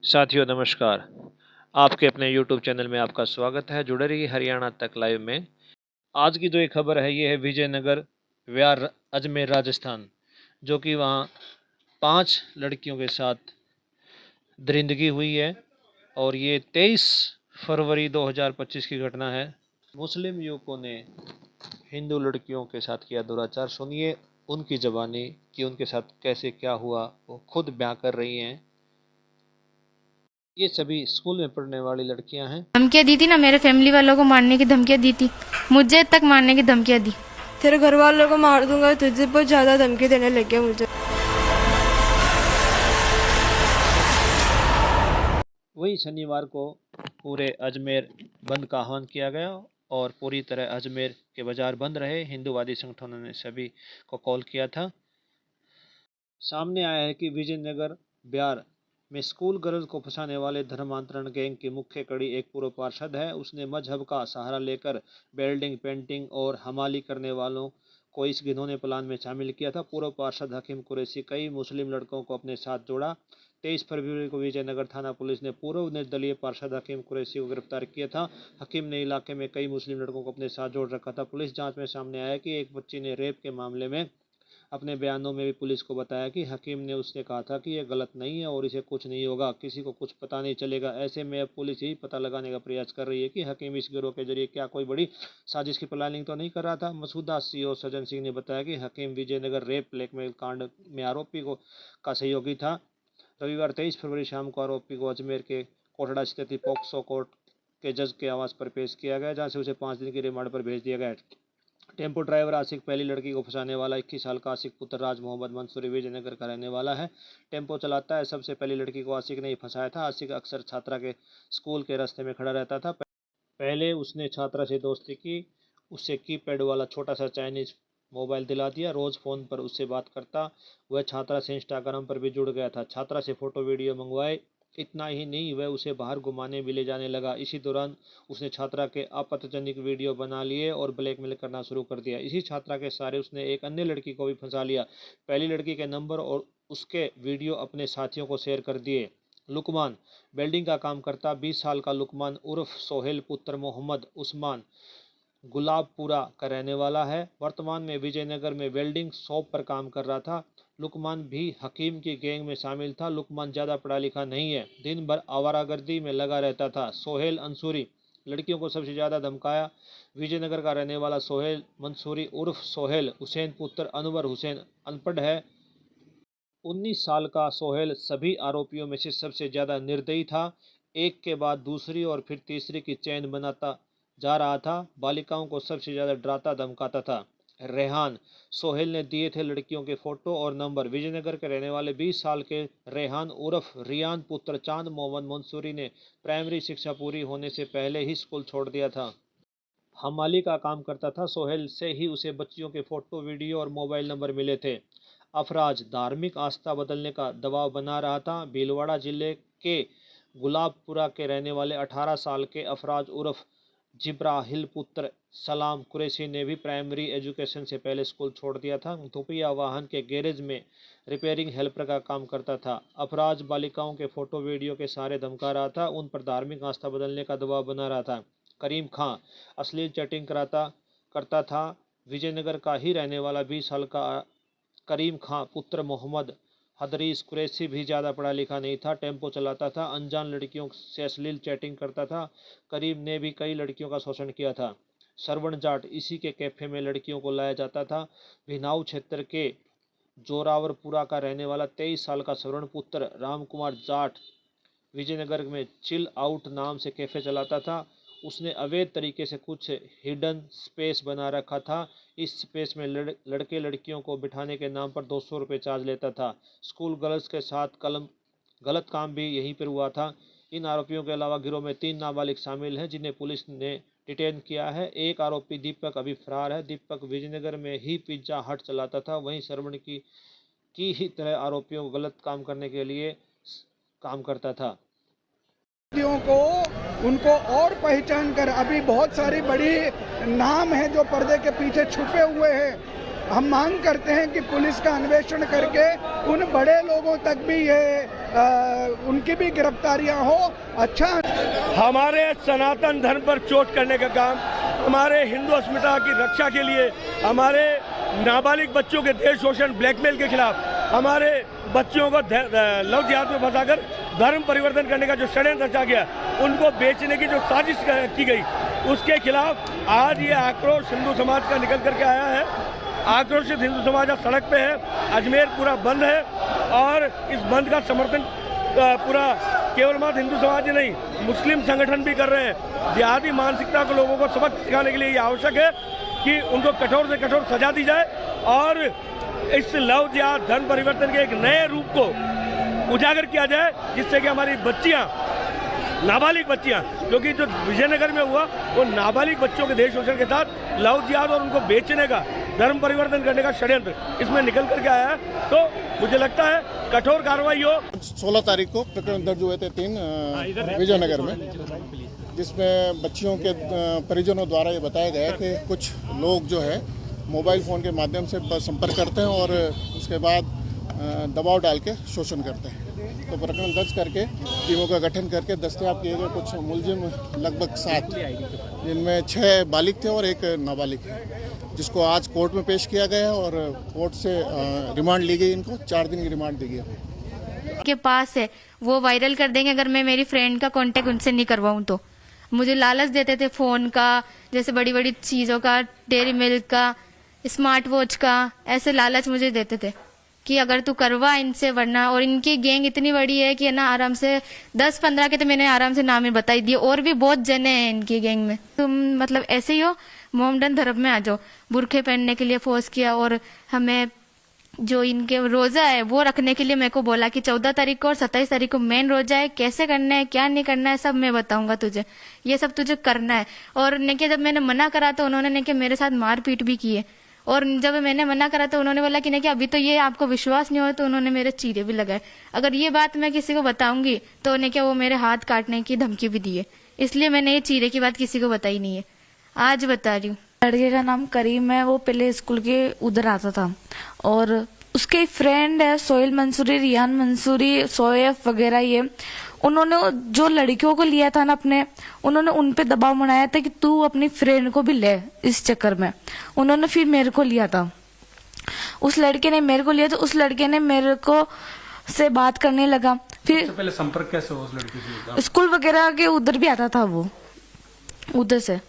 साथियों नमस्कार। आपके अपने YouTube चैनल में आपका स्वागत है। जुड़े रहिए हरियाणा तक लाइव में। आज की जो एक खबर है ये है विजयनगर व्यार अजमेर राजस्थान, जो कि वहाँ 5 लड़कियों के साथ दरिंदगी हुई है और ये 23 फरवरी 2025 की घटना है। मुस्लिम युवकों ने हिंदू लड़कियों के साथ किया दुराचार। सुनिए उनकी ज़बानी कि उनके साथ कैसे क्या हुआ, वो खुद बयां कर रही हैं। ये सभी स्कूल में पढ़ने वाली लड़कियां हैं। धमकियां दी थी ना, मेरे फैमिली वालों को मारने की धमकियां दी थी, मुझे तक मारने की धमकियां दी। तेरे घर वालों को मार दूंगा, तुझे बहुत ज्यादा धमकी देने लगे मुझे। वही शनिवार को पूरे अजमेर बंद का आह्वान किया गया और पूरी तरह अजमेर के बाजार बंद रहे। हिंदूवादी संगठनों ने सभी को कॉल किया था। सामने आया है कि विजयनगर ब्यार में स्कूल गर्ल्स को फंसाने वाले धर्मांतरण गैंग की मुख्य कड़ी एक पूर्व पार्षद है। उसने मजहब का सहारा लेकर वेल्डिंग, पेंटिंग और हमाली करने वालों को इस घिनौने प्लान में शामिल किया था। पूर्व पार्षद हकीम कुरैशी कई मुस्लिम लड़कों को अपने साथ जोड़ा। 23 फरवरी को विजयनगर थाना पुलिस ने पूर्व निर्दलीय पार्षद हकीम कुरैशी को गिरफ्तार किया था। हकीम ने इलाके में कई मुस्लिम लड़कों को अपने साथ जोड़ रखा था। पुलिस जांच में सामने आया कि एक बच्ची ने रेप के मामले में अपने बयानों में भी पुलिस को बताया कि हकीम ने उससे कहा था कि यह गलत नहीं है और इसे कुछ नहीं होगा, किसी को कुछ पता नहीं चलेगा। ऐसे में अब पुलिस यही पता लगाने का प्रयास कर रही है कि हकीम इस गिरोह के जरिए क्या कोई बड़ी साजिश की प्लानिंग तो नहीं कर रहा था। मसूदा सीओ सज्जन सिंह ने बताया कि हकीम विजयनगर रेप ब्लैकमेल कांड में आरोपी का सहयोगी था। रविवार 23 फरवरी शाम को आरोपी को अजमेर के कोटड़ा स्थित पोक्सो कोर्ट के जज के आवास पर पेश किया गया, जहां से उसे 5 दिन की रिमांड पर भेज दिया गया। टेम्पो ड्राइवर आशिक पहली लड़की को फंसाने वाला 21 साल का आशिक पुत्र राज मोहम्मद मंसूरी विजयनगर का रहने वाला है। टेम्पो चलाता है। सबसे पहली लड़की को आशिक ने ही फंसाया था। आशिक अक्सर छात्रा के स्कूल के रास्ते में खड़ा रहता था। पहले उसने छात्रा से दोस्ती की, उससे कीपैड वाला छोटा सा चाइनीज मोबाइल दिला दिया। रोज़ फ़ोन पर उससे बात करता। वह छात्रा से इंस्टाग्राम पर भी जुड़ गया था। छात्रा से फ़ोटो वीडियो मंगवाए। इतना ही नहीं, वह उसे बाहर घुमाने भी ले जाने लगा। इसी दौरान उसने छात्रा के आपत्तिजनक वीडियो बना लिए और ब्लैकमेल करना शुरू कर दिया। इसी छात्रा के सहारे उसने एक अन्य लड़की को भी फंसा लिया। पहली लड़की के नंबर और उसके वीडियो अपने साथियों को शेयर कर दिए। लुकमान वेल्डिंग का काम करता 20 साल का लुकमान उर्फ सोहेल पुत्र मोहम्मद उस्मान गुलाबपुरा का रहने वाला है। वर्तमान में विजयनगर में वेल्डिंग शॉप पर काम कर रहा था। लुकमान भी हकीम की गैंग में शामिल था। लुकमान ज़्यादा पढ़ा लिखा नहीं है, दिन भर आवारागर्दी में लगा रहता था। सोहेल अंसूरी लड़कियों को सबसे ज़्यादा धमकाया। विजयनगर का रहने वाला सोहेल मंसूरी उर्फ सोहेल हुसैन पुत्र अनवर हुसैन अनपढ़ है। 19 साल का सोहेल सभी आरोपियों में से सबसे ज़्यादा निर्दयी था। एक के बाद दूसरी और फिर तीसरी की चैन बनाता जा रहा था। बालिकाओं को सबसे ज़्यादा डराता धमकाता था। रेहान सोहेल ने दिए थे लड़कियों के फ़ोटो और नंबर। विजयनगर के रहने वाले 20 साल के रेहान उर्फ रियान पुत्र चांद मोहम्मद मंसूरी ने प्राइमरी शिक्षा पूरी होने से पहले ही स्कूल छोड़ दिया था। हमाली का काम करता था। सोहेल से ही उसे बच्चियों के फ़ोटो, वीडियो और मोबाइल नंबर मिले थे। अफराज धार्मिक आस्था बदलने का दबाव बना रहा था। भीलवाड़ा जिले के गुलाबपुरा के रहने वाले 18 साल के अफराज उर्फ जिब्राहिल पुत्र सलाम कुरैशी ने भी प्राइमरी एजुकेशन से पहले स्कूल छोड़ दिया था। धुपिया वाहन के गैरेज में रिपेयरिंग हेल्पर का काम करता था। अफराज बालिकाओं के फ़ोटो, वीडियो के सहारे धमका रहा था, उन पर धार्मिक आस्था बदलने का दबाव बना रहा था। करीम खां अश्लील चैटिंग करता था। विजयनगर का ही रहने वाला 20 साल का करीम खां पुत्र मोहम्मद हदरीस कुरैशी भी ज़्यादा पढ़ा लिखा नहीं था। टेम्पो चलाता था। अनजान लड़कियों से अश्लील चैटिंग करता था। करीम ने भी कई लड़कियों का शोषण किया था। श्रवण जाट इसी के कैफे में लड़कियों को लाया जाता था। भिनाऊ क्षेत्र के जोरावरपुरा का रहने वाला 23 साल का श्रवण पुत्र रामकुमार जाट विजयनगर में चिल आउट नाम से कैफे चलाता था। उसने अवैध तरीके से कुछ हिडन स्पेस बना रखा था। इस स्पेस में लड़के लड़कियों को बिठाने के नाम पर 200 रुपये चार्ज लेता था। स्कूल गर्ल्स के साथ गलत काम भी यहीं पर हुआ था। इन आरोपियों के अलावा गिरोह में 3 नाबालिग शामिल हैं, जिन्हें पुलिस ने डिटेन किया है। एक आरोपी दीपक अभी फरार है। दीपक विजयनगर में ही पिज्जा हट चलाता था। वहीं श्रवण की ही तरह आरोपियों को गलत काम करने के लिए काम करता था। को उनको और पहचान कर अभी बहुत सारी बड़ी नाम है जो पर्दे के पीछे छुपे हुए हैं। हम मांग करते हैं कि पुलिस का अन्वेषण करके उन बड़े लोगों तक भी ये उनकी भी गिरफ्तारियां हो। अच्छा, हमारे सनातन धर्म पर चोट करने का काम, हमारे हिंदू अस्मिता की रक्षा के लिए, हमारे नाबालिग बच्चों के देश शोषण ब्लैकमेल के खिलाफ, हमारे बच्चों को लव जिहाद में फंसाकर धर्म परिवर्तन करने का जो षड्यंत्र रचा गया, उनको बेचने की जो साजिश की गई, उसके खिलाफ आज ये आक्रोश हिंदू समाज का निकल करके आया है। आक्रोशित हिंदू समाज आज सड़क पे है। अजमेर पूरा बंद है और इस बंद का समर्थन पूरा केवल मात्र हिंदू समाज ही नहीं, मुस्लिम संगठन भी कर रहे हैं। जिहादी मानसिकता को लोगों को सबक सिखाने के लिए ये आवश्यक है कि उनको कठोर से कठोर सजा दी जाए और इस लव जिहाद धर्म परिवर्तन के एक नए रूप को उजागर किया जाए, जिससे कि हमारी बच्चियां, नाबालिग बच्चियां, क्योंकि जो विजयनगर में हुआ वो नाबालिग बच्चों के देश शोषण के साथ लव जिहाद और उनको बेचने का, धर्म परिवर्तन करने का षड्यंत्र इसमें निकल करके आया है। तो मुझे लगता है कठोर कार्रवाई हो। 16 तारीख को प्रकरण दर्ज हुए थे 3 विजयनगर में, जिसमें बच्चियों के परिजनों द्वारा ये बताया गया कि कुछ लोग जो है मोबाइल फ़ोन के माध्यम से संपर्क करते हैं और उसके बाद दबाव डाल के शोषण करते हैं। तो प्रकरण दर्ज करके टीमों का गठन करके दस्तयाब किए गए कुछ मुलजिम लगभग 7, जिनमें 6 बालिग थे और 1 नाबालिग है, जिसको आज कोर्ट में पेश किया गया और कोर्ट से रिमांड ली गई। इनको 4 दिन की रिमांड दी गई। के पास है वो वायरल कर देंगे अगर मैं मेरी फ्रेंड का कांटेक्ट उनसे नहीं करवाऊं तो। मुझे लालच देते थे फ़ोन का, जैसे बड़ी बड़ी चीज़ों का, डेयरी मिल्क का, स्मार्ट वॉच का, ऐसे लालच मुझे देते थे कि अगर तू करवा इनसे, वरना। और इनकी गैंग इतनी बड़ी है कि ना आराम से 10-15 के तो मैंने आराम से नाम ही बताई दिए, और भी बहुत जने हैं इनकी गैंग में। तुम मतलब ऐसे ही हो, मोमडन धर्म में आ जाओ। बुरखे पहनने के लिए फोर्स किया और हमें जो इनके रोजा है वो रखने के लिए मेरे को बोला कि 14 तारीख को और 27 तारीख को मेन रोजा है, कैसे करना है क्या नहीं करना है सब मैं बताऊंगा तुझे, ये सब तुझे करना है। और नेके जब मैंने मना करा तो उन्होंने नेके मेरे साथ मारपीट भी की है। और जब मैंने मना करा तो उन्होंने बोला कि नहीं कि अभी तो ये आपको विश्वास नहीं हो, तो उन्होंने मेरे चीरे भी लगाए। अगर ये बात मैं किसी को बताऊंगी तो उन्हें क्या वो मेरे हाथ काटने की धमकी भी दी है, इसलिए मैंने ये चीरे की बात किसी को बताई नहीं है, आज बता रही हूँ। लड़के का नाम करीम है, वो पहले स्कूल के उधर आता था और उसके फ्रेंड है सोहेल मंसूरी, रियान मंसूरी, सोएफ वगैरह, ये उन्होंने जो लड़कियों को लिया था ना अपने, उन्होंने उन पे दबाव बनाया था कि तू अपनी फ्रेंड को भी ले। इस चक्कर में उन्होंने फिर मेरे को लिया था, उस लड़के ने मेरे को लिया, तो उस लड़के ने मेरे को से बात करने लगा। फिर पहले संपर्क कैसे हुआ उस लड़की से? स्कूल वगैरह के उधर भी आता था वो, उधर से।